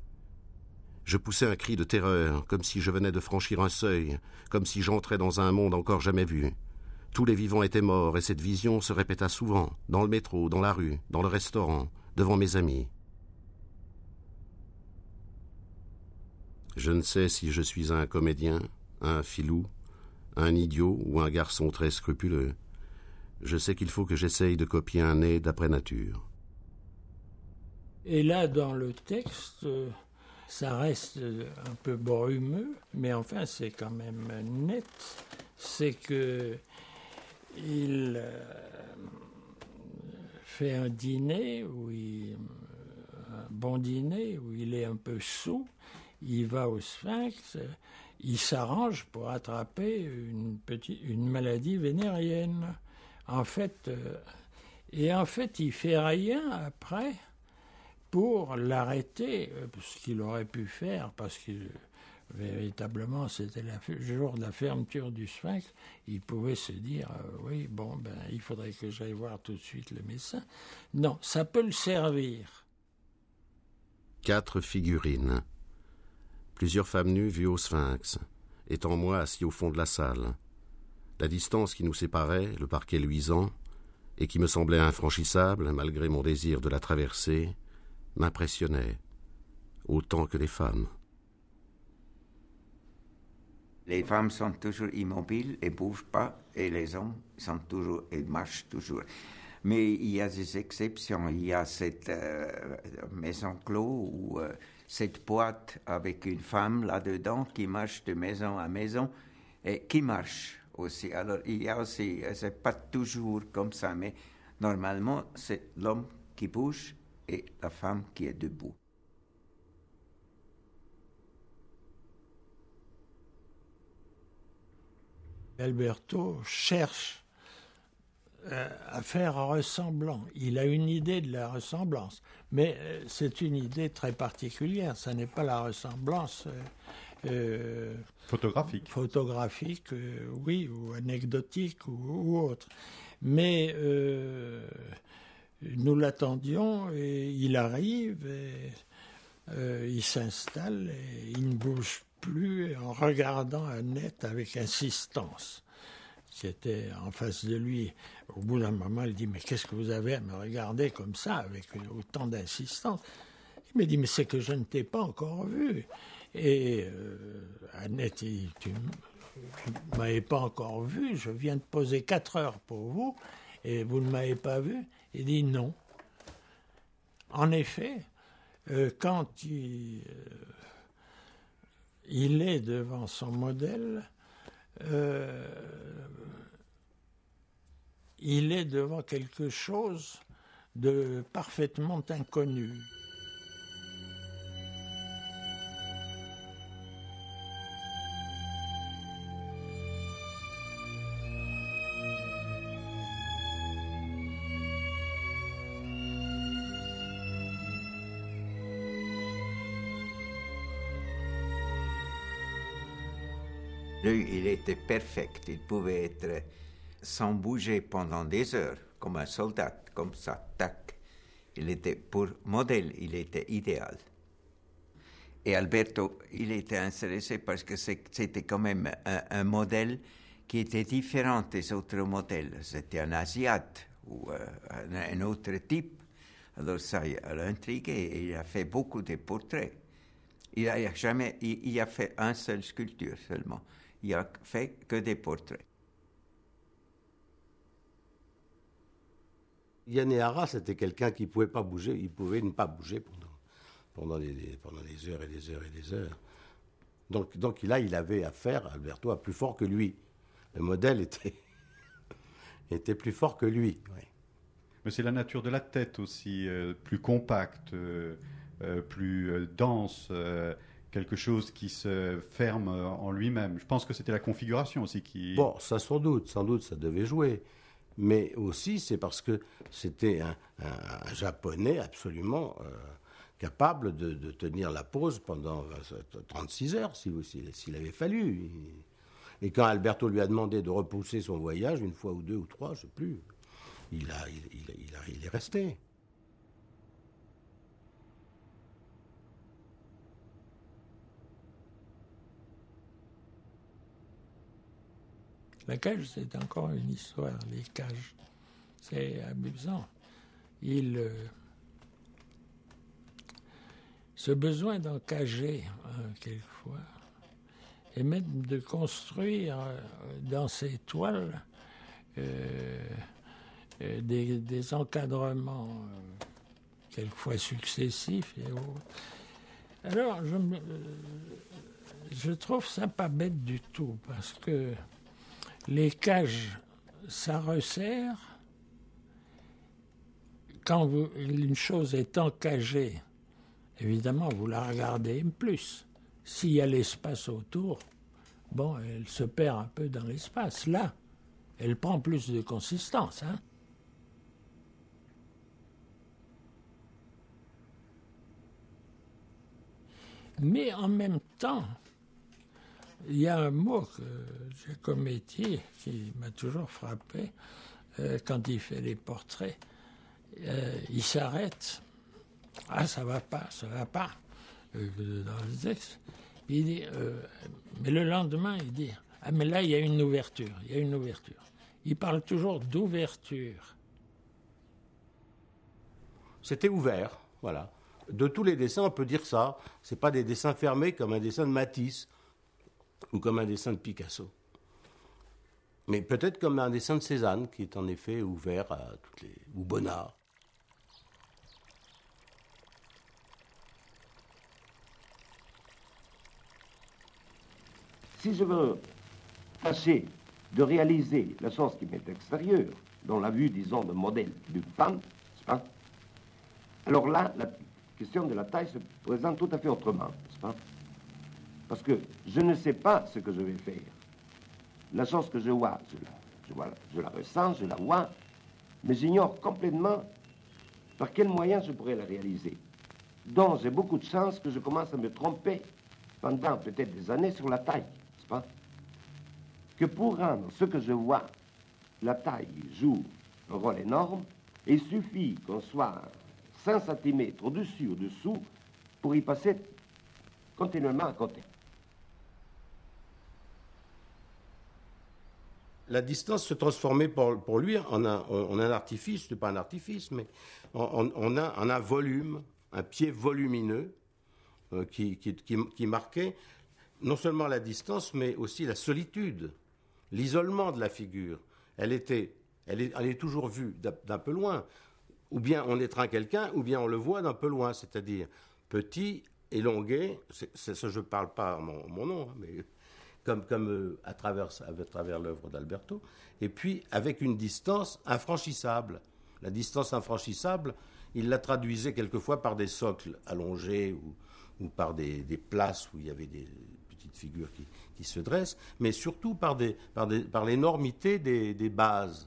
Je poussai un cri de terreur, comme si je venais de franchir un seuil, comme si j'entrais dans un monde encore jamais vu. Tous les vivants étaient morts, et cette vision se répéta souvent, dans le métro, dans la rue, dans le restaurant, devant mes amis. Je ne sais si je suis un comédien, un filou, un idiot ou un garçon très scrupuleux. Je sais qu'il faut que j'essaye de copier un nez d'après nature. Et là, dans le texte, ça reste un peu brumeux, mais enfin, c'est quand même net. C'est que il fait un dîner, un bon dîner, où il est un peu saoul. Il va au Sphinx, il s'arrange pour attraper une maladie vénérienne. En fait, il fait rien après pour l'arrêter, ce qu'il aurait pu faire, parce que véritablement, c'était le jour de la fermeture du Sphinx, il pouvait se dire, il faudrait que j'aille voir tout de suite le médecin. Non, ça peut le servir. 4 figurines. Plusieurs femmes nues vues au Sphinx, étant moi assis au fond de la salle. La distance qui nous séparait, le parquet luisant, et qui me semblait infranchissable, malgré mon désir de la traverser, m'impressionnait, autant que les femmes. Les femmes sont toujours immobiles et ne bougent pas, et les hommes ils marchent toujours. Mais il y a des exceptions. Il y a cette maison clos où cette boîte avec une femme là-dedans qui marche de maison à maison et qui marche aussi. Alors il y a aussi, c'est pas toujours comme ça, mais normalement c'est l'homme qui bouge et la femme qui est debout. Alberto cherche à faire ressemblant. Il a une idée de la ressemblance, mais c'est une idée très particulière. Ça n'est pas la ressemblance photographique, oui, ou anecdotique ou autre. Mais nous l'attendions et il arrive, et, il s'installe et il ne bouge plus en regardant Annette avec insistance, qui était en face de lui. Au bout d'un moment, il dit « Mais qu'est-ce que vous avez à me regarder comme ça, avec autant d'insistance ?» Il me dit « Mais c'est que je ne t'ai pas encore vu. » Et Annette dit « Tu ne m'avez pas encore vu, je viens de poser 4 heures pour vous, et vous ne m'avez pas vu ?» Il dit « Non. » En effet, quand il est devant son modèle, il est devant quelque chose de parfaitement inconnu. Lui, il était parfait. Il pouvait être sans bouger pendant des heures, comme un soldat, comme ça, tac. Il était pour modèle, il était idéal. Et Alberto, il était intéressé parce que c'était quand même un modèle qui était différent des autres modèles. C'était un Asiate ou un autre type. Alors ça l'a intrigué et il a fait beaucoup de portraits. Il a fait une seule sculpture seulement. Il a fait que des portraits. Yann Éhara, c'était quelqu'un qui ne pouvait pas bouger. Il pouvait ne pas bouger pendant des heures et des heures et des heures. Donc là, il avait affaire, Alberto, à plus fort que lui. Le modèle était plus fort que lui. Oui. Mais c'est la nature de la tête aussi, plus compacte, plus dense, quelque chose qui se ferme en lui-même. Je pense que c'était la configuration aussi qui... Bon, ça sans doute, ça devait jouer. Mais aussi, c'est parce que c'était un Japonais absolument capable de tenir la pose pendant 36 heures, s'il avait fallu. Et quand Alberto lui a demandé de repousser son voyage, une fois ou deux ou trois, je ne sais plus, il est resté. La cage, c'est encore une histoire, les cages. C'est amusant. Ce besoin d'encager, quelquefois, et même de construire dans ces toiles des encadrements, quelquefois successifs et autres. Alors, je trouve ça pas bête du tout, parce que les cages, ça resserre. Quand une chose est encagée, évidemment, vous la regardez plus. S'il y a l'espace autour, bon, elle se perd un peu dans l'espace. Là, elle prend plus de consistance, hein. Mais en même temps, il y a un mot que Giacometti, qui m'a toujours frappé, quand il fait les portraits, il s'arrête. Ah, ça va pas. Dans le texte. Puis il dit, mais le lendemain, il dit, ah, mais là, il y a une ouverture. Il parle toujours d'ouverture. C'était ouvert, voilà. De tous les dessins, on peut dire ça. C'est pas des dessins fermés comme un dessin de Matisse ou comme un dessin de Picasso. Mais peut-être comme un dessin de Cézanne, qui est en effet ouvert à toutes les... ou Bonnard. Si je veux tâcher de réaliser la chose qui m'est extérieure, dans la vue, disons, de modèle d'une femme, n'est-ce pas? Alors là, la question de la taille se présente tout à fait autrement, n'est-ce pas? Parce que je ne sais pas ce que je vais faire. La chose que je vois, je la ressens, je la vois, mais j'ignore complètement par quel moyen je pourrais la réaliser. Donc j'ai beaucoup de chance que je commence à me tromper pendant peut-être des années sur la taille, n'est-ce pas? Que pour rendre ce que je vois, la taille joue un rôle énorme, il suffit qu'on soit 5 cm au-dessus ou au-dessous pour y passer continuellement à côté. La distance se transformait pour lui en un artifice, ce n'est pas un artifice, mais en un volume, un pied volumineux qui marquait non seulement la distance, mais aussi la solitude, l'isolement de la figure. Elle est toujours vue d'un peu loin. Ou bien on étreint quelqu'un, ou bien on le voit d'un peu loin, c'est-à-dire petit, élongué, je ne parle pas mon nom, hein, mais comme à travers l'œuvre d'Alberto, et puis avec une distance infranchissable. La distance infranchissable, il la traduisait quelquefois par des socles allongés ou par des places où il y avait des petites figures qui se dressent, mais surtout par l'énormité des bases.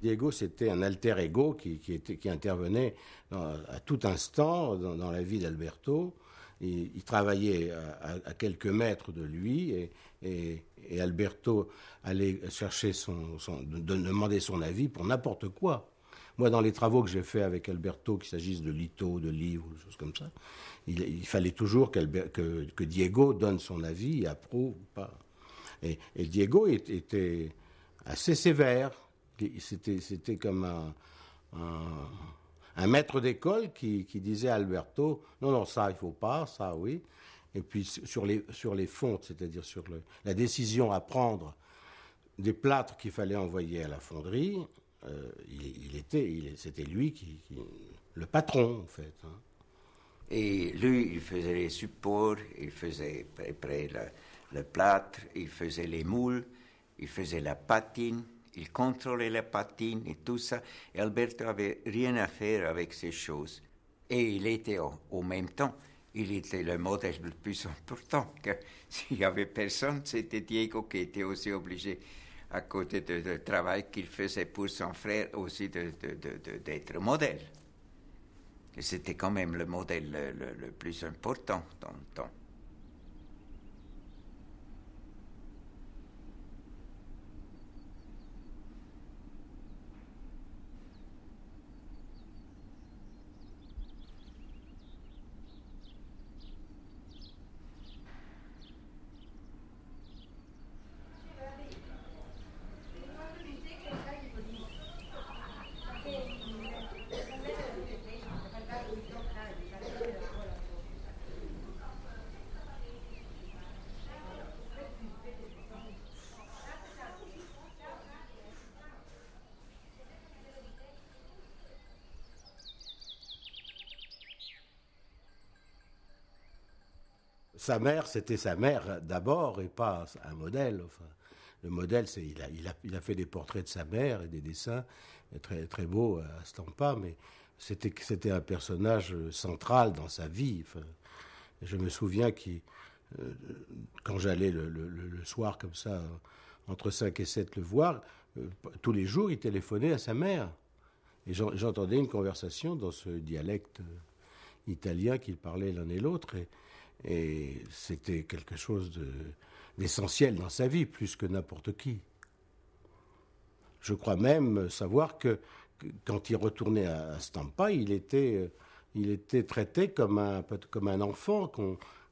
Diego, c'était un alter ego qui intervenait à tout instant dans la vie d'Alberto. Il travaillait à quelques mètres de lui et Alberto allait chercher demander son avis pour n'importe quoi. Moi, dans les travaux que j'ai faits avec Alberto, qu'il s'agisse de litho, de livres, des choses comme ça, il fallait toujours que Diego donne son avis, approuve ou pas. Et Diego était assez sévère. C'était comme un maître d'école qui disait à Alberto « Non, ça, il ne faut pas, ça, oui ». Et puis sur les fontes, c'est-à-dire sur la décision à prendre des plâtres qu'il fallait envoyer à la fonderie, c'était lui le patron, en fait. Hein. Et lui, il faisait les supports, il faisait après le plâtre, il faisait les moules, il faisait la patine. Il contrôlait la patine et tout ça. Et Alberto n'avait rien à faire avec ces choses. Et il était, au même temps, il était le modèle le plus important. S'il n'y avait personne, c'était Diego qui était aussi obligé, à côté du travail qu'il faisait pour son frère, aussi d'être modèle. Et c'était quand même le modèle le plus important dans le temps. Sa mère, c'était sa mère d'abord et pas un modèle. Enfin, le modèle, il a fait des portraits de sa mère et des dessins très, très beaux à Stampa, mais c'était un personnage central dans sa vie. Enfin, je me souviens quand j'allais le soir comme ça, entre 5 et 7 le voir, tous les jours, il téléphonait à sa mère. Et j'entendais une conversation dans ce dialecte italien qu'ils parlaient l'un et l'autre. Et c'était quelque chose d'essentiel dans sa vie, plus que n'importe qui. Je crois même savoir que quand il retournait à Stampa, il était traité comme un enfant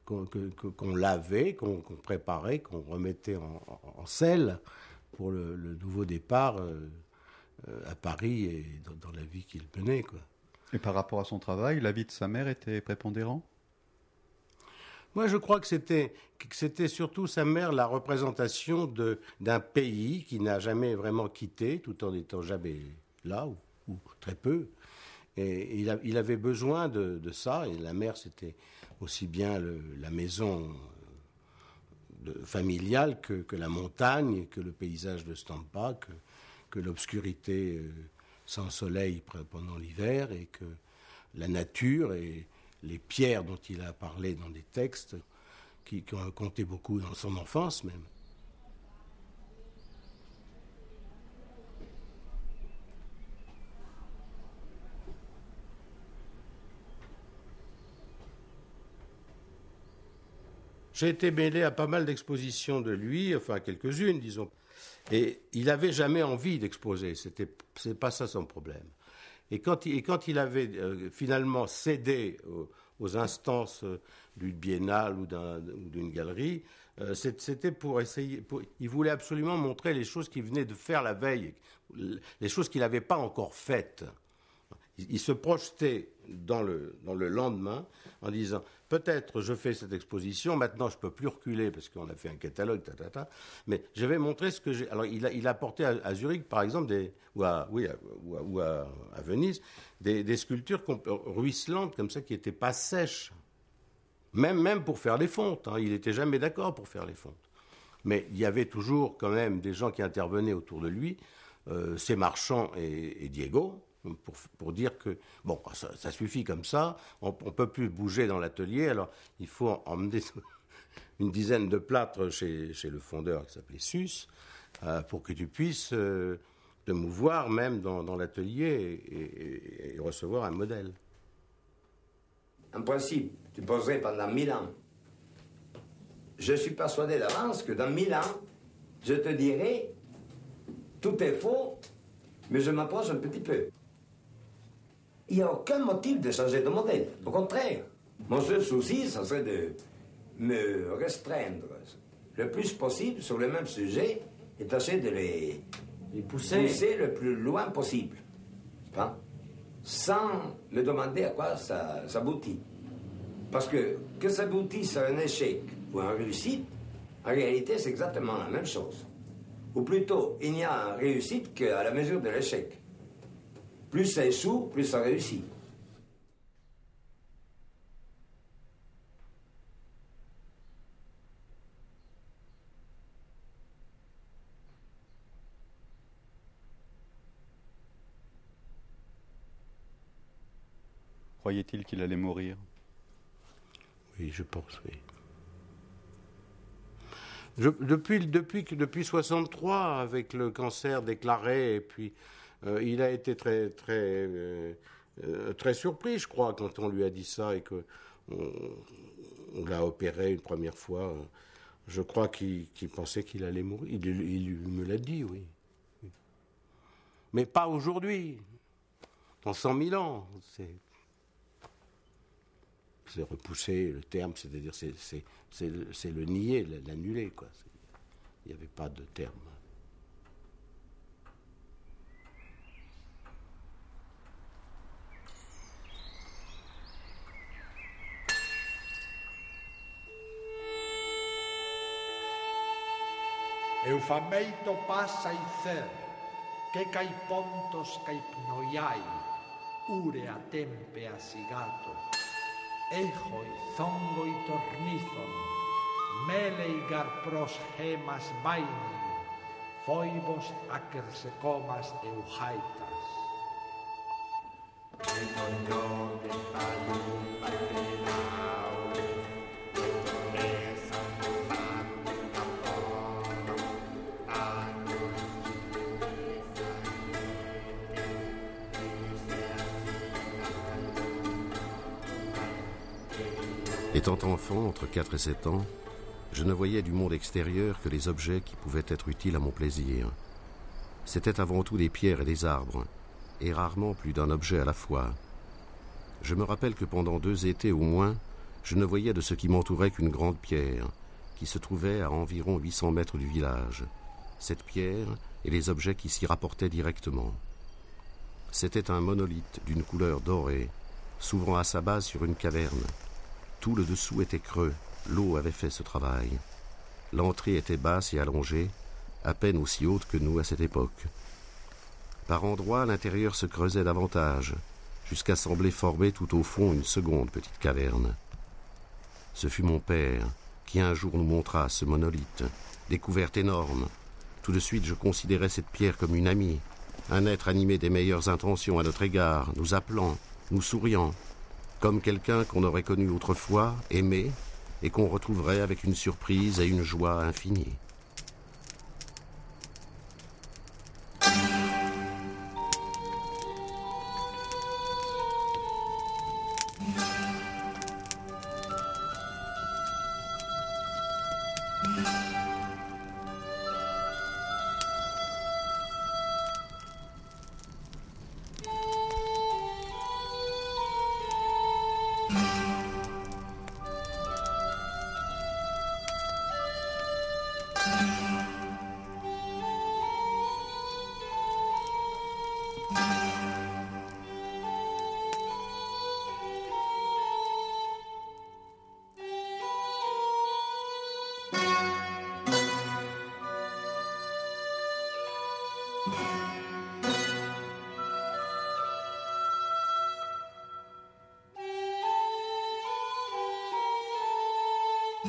qu'on lavait, qu'on préparait, qu'on remettait en selle pour le nouveau départ à Paris et dans la vie qu'il menait, quoi. Et par rapport à son travail, la vie de sa mère était prépondérant ? Moi, je crois que c'était surtout sa mère la représentation d'un pays qui n'a jamais vraiment quitté, tout en n'étant jamais là, ou très peu. Et il avait besoin de ça, et la mère, c'était aussi bien la maison familiale que la montagne, que le paysage de Stampa, que l'obscurité sans soleil pendant l'hiver, et que la nature et les pierres dont il a parlé dans des textes qui ont compté beaucoup dans son enfance même. J'ai été mêlé à pas mal d'expositions de lui, enfin quelques-unes, disons. Et il n'avait jamais envie d'exposer, c'est pas ça son problème. Et quand il avait finalement cédé aux instances d'une biennale ou d'une galerie, c'était pour essayer. Il voulait absolument montrer les choses qu'il venait de faire la veille, les choses qu'il n'avait pas encore faites. Il se projetait dans le lendemain en disant peut-être je fais cette exposition, maintenant je ne peux plus reculer parce qu'on a fait un catalogue, mais je vais montrer ce que j'ai. Alors il a porté à Zurich par exemple, ou à Venise, des sculptures ruisselantes comme ça qui n'étaient pas sèches, même pour faire les fontes. Il n'était jamais d'accord pour faire les fontes. Mais il y avait toujours quand même des gens qui intervenaient autour de lui, ces marchands et Diego. Pour dire que, bon, ça suffit comme ça, on ne peut plus bouger dans l'atelier, alors il faut emmener une dizaine de plâtres chez le fondeur qui s'appelait Sus, pour que tu puisses te mouvoir même dans l'atelier et recevoir un modèle. En principe, tu poserais pendant 1000 ans. Je suis persuadé d'avance que dans 1000 ans, je te dirai, tout est faux, mais je m'approche un petit peu. Il n'y a aucun motif de changer de modèle. Au contraire, mon seul souci, ça serait de me restreindre le plus possible sur le même sujet et tâcher de les pousser le plus loin possible. Sans me demander à quoi ça aboutit. Parce que ça aboutisse à un échec ou à une réussite, en réalité, c'est exactement la même chose. Ou plutôt, il n'y a réussite qu'à la mesure de l'échec. Plus ça échoue, plus ça réussit. Croyait-il qu'il allait mourir? Oui, je pense, oui. Depuis 63, avec le cancer déclaré, et puis il a été très surpris, je crois, quand on lui a dit ça et qu'on l'a opéré une première fois. Je crois qu'il pensait qu'il allait mourir. Il me l'a dit, oui. Mais pas aujourd'hui. Dans 100 000 ans. C'est repousser le terme, c'est-à-dire c'est le nier, l'annuler, quoi. Il n'y avait pas de terme. Eufameito passa icer, que cai pontos cai pnoiai, ure a tempe a sigato, ejoi zongoi tornizon, melei garpros gemas baini, foibos acersecomas eujaitas. Étant enfant, entre 4 et 7 ans, je ne voyais du monde extérieur que les objets qui pouvaient être utiles à mon plaisir. C'était avant tout des pierres et des arbres, et rarement plus d'un objet à la fois. Je me rappelle que pendant 2 étés au moins, je ne voyais de ce qui m'entourait qu'une grande pierre, qui se trouvait à environ 800 mètres du village. Cette pierre et les objets qui s'y rapportaient directement. C'était un monolithe d'une couleur dorée, s'ouvrant à sa base sur une caverne. Tout le dessous était creux, l'eau avait fait ce travail. L'entrée était basse et allongée, à peine aussi haute que nous à cette époque. Par endroits, l'intérieur se creusait davantage, jusqu'à sembler former tout au fond une seconde petite caverne. Ce fut mon père qui un jour nous montra ce monolithe, découverte énorme. Tout de suite, je considérais cette pierre comme une amie, un être animé des meilleures intentions à notre égard, nous appelant, nous souriant. comme quelqu'un qu'on aurait connu autrefois, aimé, et qu'on retrouverait avec une surprise et une joie infinie.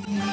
Yeah.